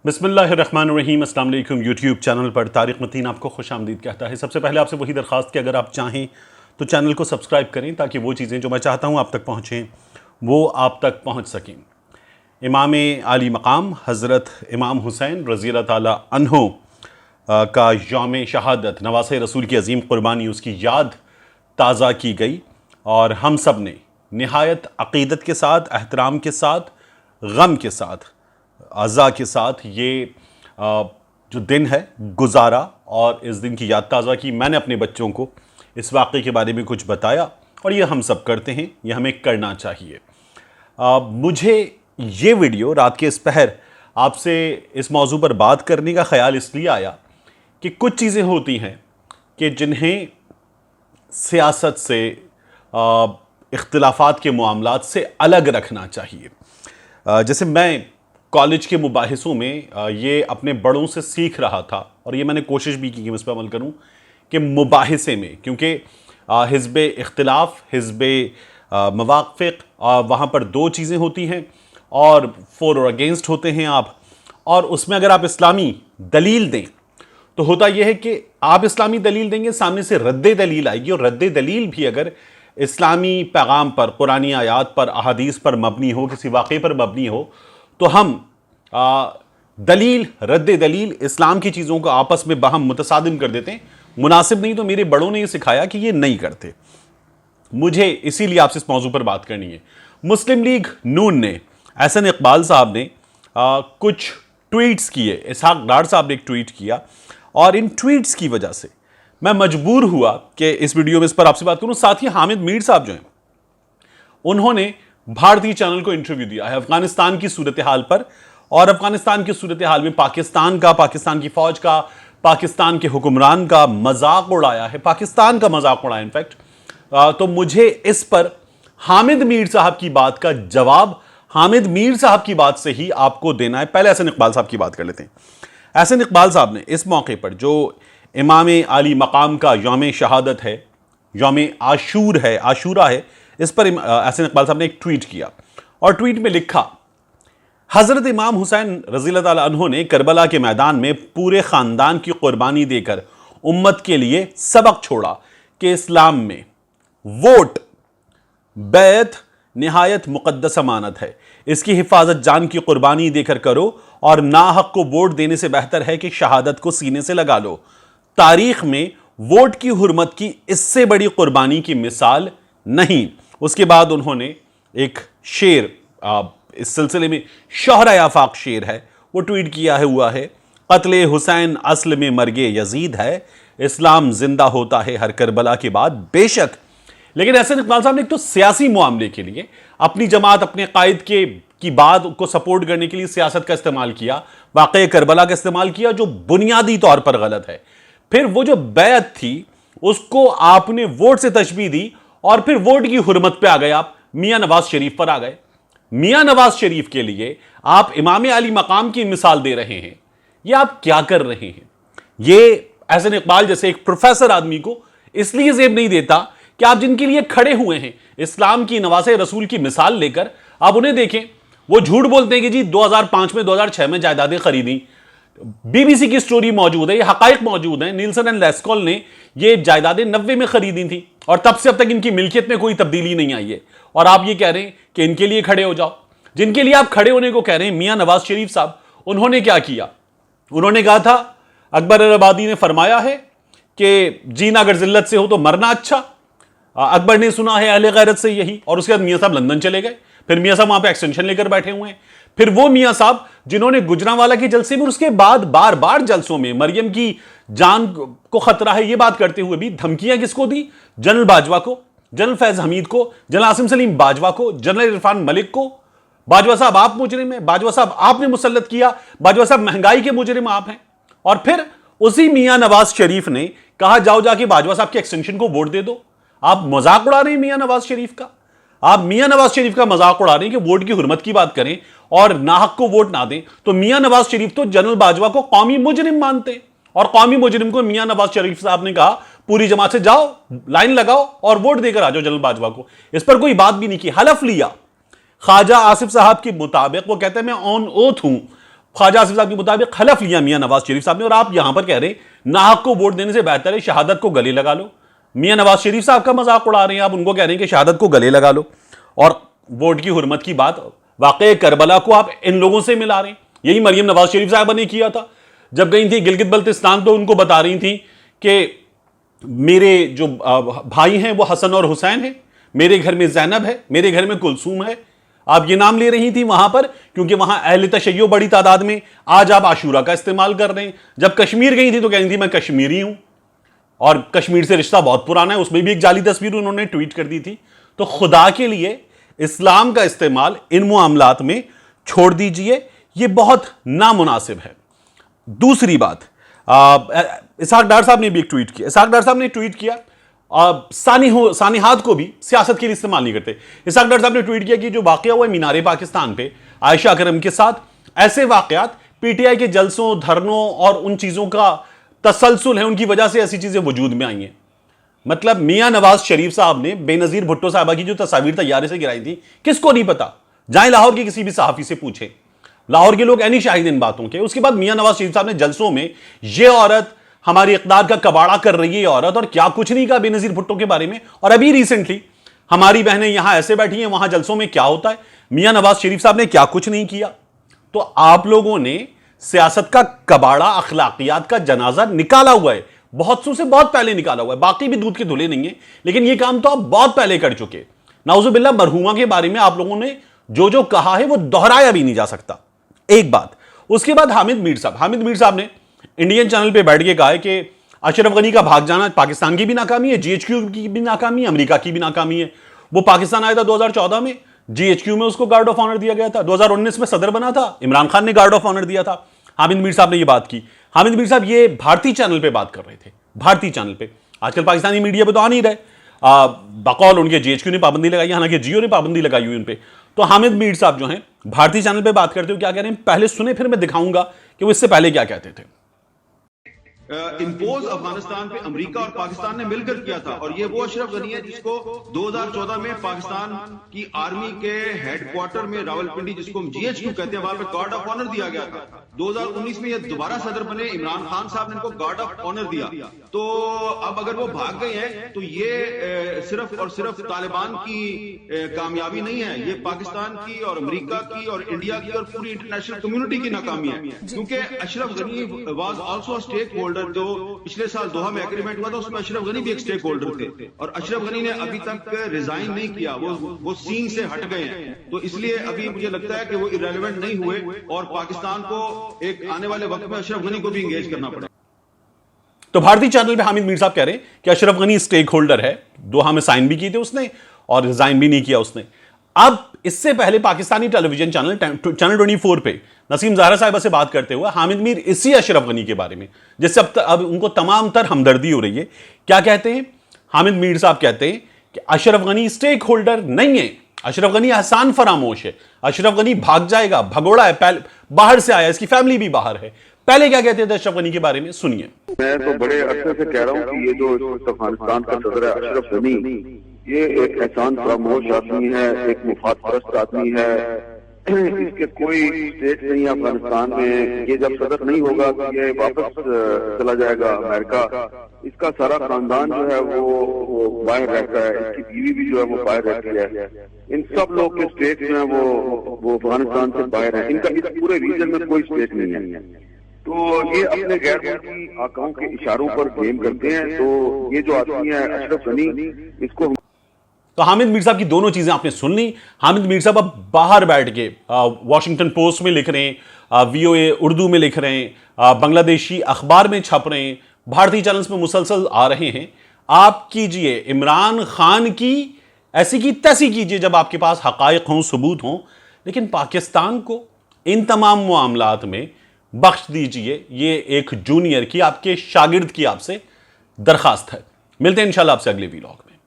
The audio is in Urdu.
بسم اللہ الرحمن الرحیم۔ السلام علیکم۔ یوٹیوب چینل پر طارق متین آپ کو خوش آمدید کہتا ہے۔ سب سے پہلے آپ سے وہی درخواست کہ اگر آپ چاہیں تو چینل کو سبسکرائب کریں تاکہ وہ چیزیں جو میں چاہتا ہوں آپ تک پہنچیں وہ آپ تک پہنچ سکیں۔ امام عالی مقام حضرت امام حسین رضی اللہ تعالیٰ عنہ کا یوم شہادت، نواسۂ رسول کی عظیم قربانی، اس کی یاد تازہ کی گئی اور ہم سب نے نہایت عقیدت کے ساتھ، احترام کے ساتھ، غم کے ساتھ، عزا کے ساتھ یہ جو دن ہے گزارا اور اس دن کی یاد تازہ کی۔ میں نے اپنے بچوں کو اس واقعے کے بارے میں کچھ بتایا اور یہ ہم سب کرتے ہیں، یہ ہمیں کرنا چاہیے۔ مجھے یہ ویڈیو رات کے اس پہر آپ سے اس موضوع پر بات کرنے کا خیال اس لیے آیا کہ کچھ چیزیں ہوتی ہیں کہ جنہیں سیاست سے، اختلافات کے معاملات سے الگ رکھنا چاہیے۔ جیسے میں کالج کے مباحثوں میں یہ اپنے بڑوں سے سیکھ رہا تھا اور یہ میں نے کوشش بھی کی کہ میں اس پہ عمل کروں کہ مباحثے میں، کیونکہ حزب اختلاف، حزب موافق، وہاں پر دو چیزیں ہوتی ہیں اور فور اور اگینسٹ ہوتے ہیں آپ، اور اس میں اگر آپ اسلامی دلیل دیں تو ہوتا یہ ہے کہ آپ اسلامی دلیل دیں گے، سامنے سے رد دلیل آئے گی، اور رد دلیل بھی اگر اسلامی پیغام پر، قرآنی آیات پر، احادیث پر مبنی ہو، کسی واقعے پر مبنی ہو، تو ہم دلیل، رد دلیل، اسلام کی چیزوں کو آپس میں باہم متصادم کر دیتے ہیں۔ مناسب نہیں، تو میرے بڑوں نے یہ سکھایا کہ یہ نہیں کرتے۔ مجھے اسی لیے آپ سے اس موضوع پر بات کرنی ہے۔ مسلم لیگ نون نے، احسن اقبال صاحب نے کچھ ٹویٹس کیے، اسحاق ڈار صاحب نے ایک ٹویٹ کیا، اور ان ٹویٹس کی وجہ سے میں مجبور ہوا کہ اس ویڈیو میں اس پر آپ سے بات کروں۔ ساتھ ہی حامد میر صاحب جو ہیں، انہوں نے بھارتی چینل کو انٹرویو دیا ہے افغانستان کی صورتحال پر، اور افغانستان کی صورتحال میں پاکستان کا، پاکستان کی فوج کا، پاکستان کے حکمران کا مذاق اڑایا ہے، پاکستان کا مذاق اڑایا انفیکٹ۔ تو مجھے اس پر حامد میر صاحب کی بات کا جواب حامد میر صاحب کی بات سے ہی آپ کو دینا ہے۔ پہلے احسن اقبال صاحب کی بات کر لیتے ہیں۔ احسن اقبال صاحب نے اس موقع پر، جو امام عالی مقام کا یوم شہادت ہے، یوم عاشورہ ہے، اس پر احسن اقبال صاحب نے ایک ٹویٹ کیا، اور ٹویٹ میں لکھا: حضرت امام حسین رضی اللہ تعالیٰ عنہ نے کربلا کے میدان میں پورے خاندان کی قربانی دے کر امت کے لیے سبق چھوڑا کہ اسلام میں ووٹ، بیعت نہایت مقدس امانت ہے، اس کی حفاظت جان کی قربانی دے کر کرو، اور ناحق کو ووٹ دینے سے بہتر ہے کہ شہادت کو سینے سے لگا لو۔ تاریخ میں ووٹ کی حرمت کی اس سے بڑی قربانی کی مثال نہیں۔ اس کے بعد انہوں نے ایک شعر، اس سلسلے میں شہرہ آفاق شعر ہے، وہ ٹویٹ کیا ہوا ہے: قتل حسین اصل میں مرگ یزید ہے، اسلام زندہ ہوتا ہے ہر کربلا کے بعد بے شک۔ لیکن احسن اقبال صاحب نے ایک تو سیاسی معاملے کے لیے اپنی جماعت، اپنے قائد کی بات کو سپورٹ کرنے کے لیے سیاست کا استعمال کیا، واقعہ کربلا کا استعمال کیا، جو بنیادی طور پر غلط ہے۔ پھر وہ جو بیعت تھی اس کو آپ نے ووٹ سے تشبیہ دی، اور پھر ووٹ کی حرمت پہ آ گئے، آپ میاں نواز شریف پر آ گئے۔ میاں نواز شریف کے لیے آپ امام علی مقام کی مثال دے رہے ہیں، یہ آپ کیا کر رہے ہیں؟ یہ احسن اقبال جیسے ایک پروفیسر آدمی کو اس لیے زیب نہیں دیتا کہ آپ جن کے لیے کھڑے ہوئے ہیں، اسلام کی، نواسۂ رسول کی مثال لے کر، آپ انہیں دیکھیں۔ وہ جھوٹ بولتے ہیں کہ جی 2005 میں 2006 میں جائیدادیں خریدیں، بی بی سی کی سٹوری موجود ہے، یہ حقائق موجود ہیں۔ نیلسن اینڈ لیسکول نے یہ جائیدادیں 90 میں خریدی تھیں، اور تب سے اب تک ان کی ملکیت میں کوئی تبدیلی نہیں آئی ہے، اور آپ یہ کہہ رہے ہیں کہ ان کے لیے کھڑے ہو جاؤ۔ جن کے لیے آپ کھڑے ہونے کو کہہ رہے ہیں، میاں نواز شریف صاحب، انہوں نے کیا کیا؟ انہوں نے کہا تھا اکبر آبادی نے فرمایا ہے کہ جینا اگر ذلت سے ہو تو مرنا اچھا، اکبر نے سنا ہے اہل غیرت سے یہی، اور اس کے بعد میاں صاحب لندن چلے گئے، پھر میاں صاحب وہاں پہ ایکسٹینشن لے کر بیٹھے ہوئے ہیں۔ پھر وہ میاں صاحب جنہوں نے گجرانوالہ کے جلسے میں، اس کے بعد بار بار جلسوں میں مریم کی جان کو خطرہ ہے یہ بات کرتے ہوئے بھی دھمکیاں کس کو دی؟ جنرل باجوہ کو، جنرل فیض حمید کو، جنرل عاصم سلیم باجوہ کو، جنرل عرفان ملک کو۔ باجوہ صاحب آپ مجرم ہیں، باجوہ صاحب آپ نے مسلط کیا، باجوہ صاحب مہنگائی کے مجرم آپ ہیں۔ اور پھر اسی میاں نواز شریف نے کہا جاؤ جا کے باجوہ صاحب کے ایکسٹینشن کو ووٹ دے دو۔ آپ مذاق اڑا رہے ہیں میاں نواز شریف کا، آپ میاں نواز شریف کا مذاق اڑا رہے ہیں کہ ووٹ کی حرمت کی بات کریں اور ناحق کو ووٹ نہ دیں۔ تو میاں نواز شریف تو جنرل باجوہ کو قومی مجرم مانتے ہیں، اور قومی مجرم کو میاں نواز شریف صاحب نے کہا پوری جماعت سے جاؤ، لائن لگاؤ اور ووٹ دے کر آ جاؤ جنرل باجوہ کو۔ اس پر کوئی بات بھی نہیں کی، حلف لیا۔ خواجہ آصف صاحب کے مطابق وہ کہتے ہیں میں آن اوتھ ہوں خواجہ آصف صاحب کے مطابق حلف لیا میاں نواز شریف صاحب نے, اور آپ یہاں پر کہہ رہے ہیں ناحق کو ووٹ دینے سے بہتر ہے شہادت کو گلے لگا لو. میاں نواز شریف صاحب کا مذاق اڑا رہے ہیں آپ, ان کو کہہ رہے ہیں کہ شہادت کو گلے لگا لو, اور ووٹ کی حرمت کی بات واقعہ کربلا کو آپ ان لوگوں سے ملا رہے ہیں. یہی مریم نواز شریف صاحبہ نے کیا تھا جب گئی تھی گلگت بلتستان, تو ان کو بتا رہی تھیں کہ میرے جو بھائی ہیں وہ حسن اور حسین ہیں, میرے گھر میں زینب ہے, میرے گھر میں کلثوم ہے. آپ یہ نام لے رہی تھی وہاں پر کیونکہ وہاں اہل تشیع بڑی تعداد میں. آج آپ عاشورہ کا استعمال کر رہے ہیں. جب کشمیر گئی تھی تو کہہ رہی تھی میں کشمیری ہوں اور کشمیر سے رشتہ بہت پرانا ہے, اس میں بھی ایک جعلی تصویر انہوں نے ٹویٹ کر دی تھی. تو خدا کے لیے اسلام کا استعمال ان معاملات میں چھوڑ دیجئے, یہ بہت نامناسب ہے. دوسری بات, اسحاق ڈار صاحب نے بھی ایک ٹویٹ کیا. اسحاق ڈار صاحب نے ٹویٹ کیا سانحات کو بھی سیاست کے لیے استعمال نہیں کرتے. اسحاق ڈار صاحب نے ٹویٹ کیا کہ جو واقعہ ہوا ہے مینار پاکستان پہ عائشہ اکرم کے ساتھ, ایسے واقعات پی ٹی آئی کے جلسوں, دھرنوں اور ان چیزوں کا تسلسل ہے, ان کی وجہ سے ایسی چیزیں وجود میں آئی ہیں. مطلب میاں نواز شریف صاحب نے بے نظیر بھٹو صاحبہ کی جو تصاویر طیارے سے گرائی تھی, کس کو نہیں پتا؟ جائیں لاہور کے کسی بھی صحافی سے پوچھیں, لاہور کے لوگ عینی شاہد ان باتوں کے. اس کے بعد میاں نواز شریف صاحب نے جلسوں میں یہ عورت ہماری اقدار کا کباڑا کر رہی ہے یہ عورت, اور کیا کچھ نہیں کہا بے نظیر بھٹو کے بارے میں. اور ابھی ریسنٹلی ہماری بہنیں یہاں ایسے بیٹھی ہیں, وہاں جلسوں میں کیا ہوتا ہے, میاں نواز شریف صاحب نے کیا کچھ نہیں کیا. تو آپ لوگوں نے سیاست کا کباڑا, اخلاقیات کا جنازہ نکالا ہوا ہے, بہت سو سے بہت پہلے نکالا ہوا ہے. باقی بھی دودھ کے دھلے نہیں ہیں, لیکن یہ کام تو آپ بہت پہلے کر چکے. نعوذ باللہ مرحومہ کے بارے میں آپ لوگوں نے جو کہا ہے وہ دہرایا بھی نہیں جا سکتا. ایک بات. اس کے بعد حامد میر صاحب نے انڈین چینل پہ بیٹھ کے کہا ہے کہ اشرف غنی کا بھاگ جانا پاکستان کی بھی ناکامی ہے, جی ایچ کیو کی بھی ناکامی ہے, امریکہ کی بھی ناکامی ہے. وہ پاکستان آیا تھا 2014 میں, جی ایچ کیو میں اس کو گارڈ آف آنر دیا گیا تھا. 2019 میں صدر بنا تھا, عمران خان نے گارڈ آف آنر دیا تھا. حامد میر صاحب نے یہ بات کی. حامد میر صاحب یہ بھارتی چینل پہ بات کر رہے تھے, بھارتی چینل پہ. آج کل پاکستانی میڈیا پہ تو آ نہیں رہے, بقول ان کے جی ایچ کیو نے پابندی لگائی, حالانکہ جیو نے پابندی لگائی ہوئی ان پہ. تو حامد میر صاحب جو ہیں بھارتی چینل پہ بات کرتے ہو, کیا کہہ رہے ہیں پہلے سنیں, پھر میں دکھاؤں گا کہ وہ اس سے پہلے کیا کہتے تھے. امپوز افغانستان پہ امریکہ اور پاکستان نے مل کر کیا تھا, اور یہ وہ اشرف غنی ہے جس کو 2014 میں پاکستان کی آرمی کے ہیڈ کوارٹر میں راولپنڈی, جس کو ہم جی ایچ کیو کہتے ہیں, وہاں پہ گارڈ آف آنر دیا گیا تھا. 2019 میں یہ دوبارہ صدر بنے, عمران خان صاحب نے ان کو گارڈ آف آنر دیا. تو اب اگر وہ بھاگ گئے ہیں تو یہ صرف اور صرف طالبان کی کامیابی نہیں ہے, یہ پاکستان کی اور امریکہ کی اور انڈیا کی اور پوری انٹرنیشنل کمیونٹی کی ناکامی ہے. کیونکہ Ashraf Ghani was also stake holder. جو پچھلے سال دوحہ میں ایگریمنٹ ہوا تھا اس میں اشرف غنی بھی ایک سٹیک ہولڈر تھے, اور اشرف غنی نے ابھی تک ریزائن نہیں کیا, وہ سین سے ہٹ گئے ہیں. تو اس لیے ابھی مجھے لگتا ہے کہ وہ ایرریلیونٹ نہیں ہوئے, اور پاکستان کو ایک آنے والے وقت میں اشرف غنی کو بھی انگیج کرنا پڑے. تو بھارتی چینل پہ حامد میر صاحب کہہ رہے ہیں کہ اشرف غنی سٹیک ہولڈر ہے, دوحہ میں سائن بھی کیے تھے اس نے اور ریزائن بھی نہیں کیا اس نے. اب اس سے پہلے پاکستانی ٹیلی ویژن چینل 24 پہ نسیم زہرا صاحبہ سے بات کرتے ہوئے حامد میر اسی اشرف غنی کے بارے میں, جس سے اب ان کو تمام تر ہمدردی ہو رہی ہے, کیا کہتے ہیں حامد میر صاحب کہتے ہیں کہ اشرف غنی سٹیک ہولڈر نہیں ہے, اشرف غنی احسان فراموش ہے, اشرف غنی بھاگ جائے گا, بھگوڑا ہے, باہر سے آیا, اس کی فیملی بھی باہر ہے. پہلے کیا کہتے تھے اشرف غنی کے بارے میں, سنیے. میں تو بڑے عرصے سے کہہ رہا ہوں کہ یہ جو افغانستان کا صدر ہے اشرف غنی, یہ ایک احسان فراموش آدمی ہے, ایک مفاد پرست آدمی ہے. اس کے کوئی اسٹیٹ نہیں ہے افغانستان میں. یہ جب صدر نہیں ہوگا تو یہ واپس چلا جائے گا امریکہ. اس کا سارا خاندان جو ہے وہ باہر رہتا ہے, اس کی بیوی بھی جو ہے وہ باہر رہتی ہے. ان سب لوگ کے اسٹیٹ جو ہیں وہ افغانستان سے باہر ہیں. ان کا اس پورے ریجن میں کوئی اسٹیٹ نہیں ہے. تو یہ اپنے غیر ملکی آقاؤں کے اشاروں پر گیم کرتے ہیں. تو یہ جو آدمی ہے اشرف غنی, اس کو تو حامد میر صاحب کی دونوں چیزیں آپ نے سن لی. حامد میر صاحب اب باہر بیٹھ کے واشنگٹن پوسٹ میں لکھ رہے ہیں, وی او اے اردو میں لکھ رہے ہیں, بنگلہ دیشی اخبار میں چھپ رہے ہیں, بھارتی چینلز میں مسلسل آ رہے ہیں. آپ کیجئے عمران خان کی ایسی کی تیسی کیجئے جب آپ کے پاس حقائق ہوں, ثبوت ہوں, لیکن پاکستان کو ان تمام معاملات میں بخش دیجئے. یہ ایک جونیئر کی, آپ کے شاگرد کی آپ سے درخواست ہے. ملتے ہیں انشاءاللہ آپ سے اگلے ویلاگ میں.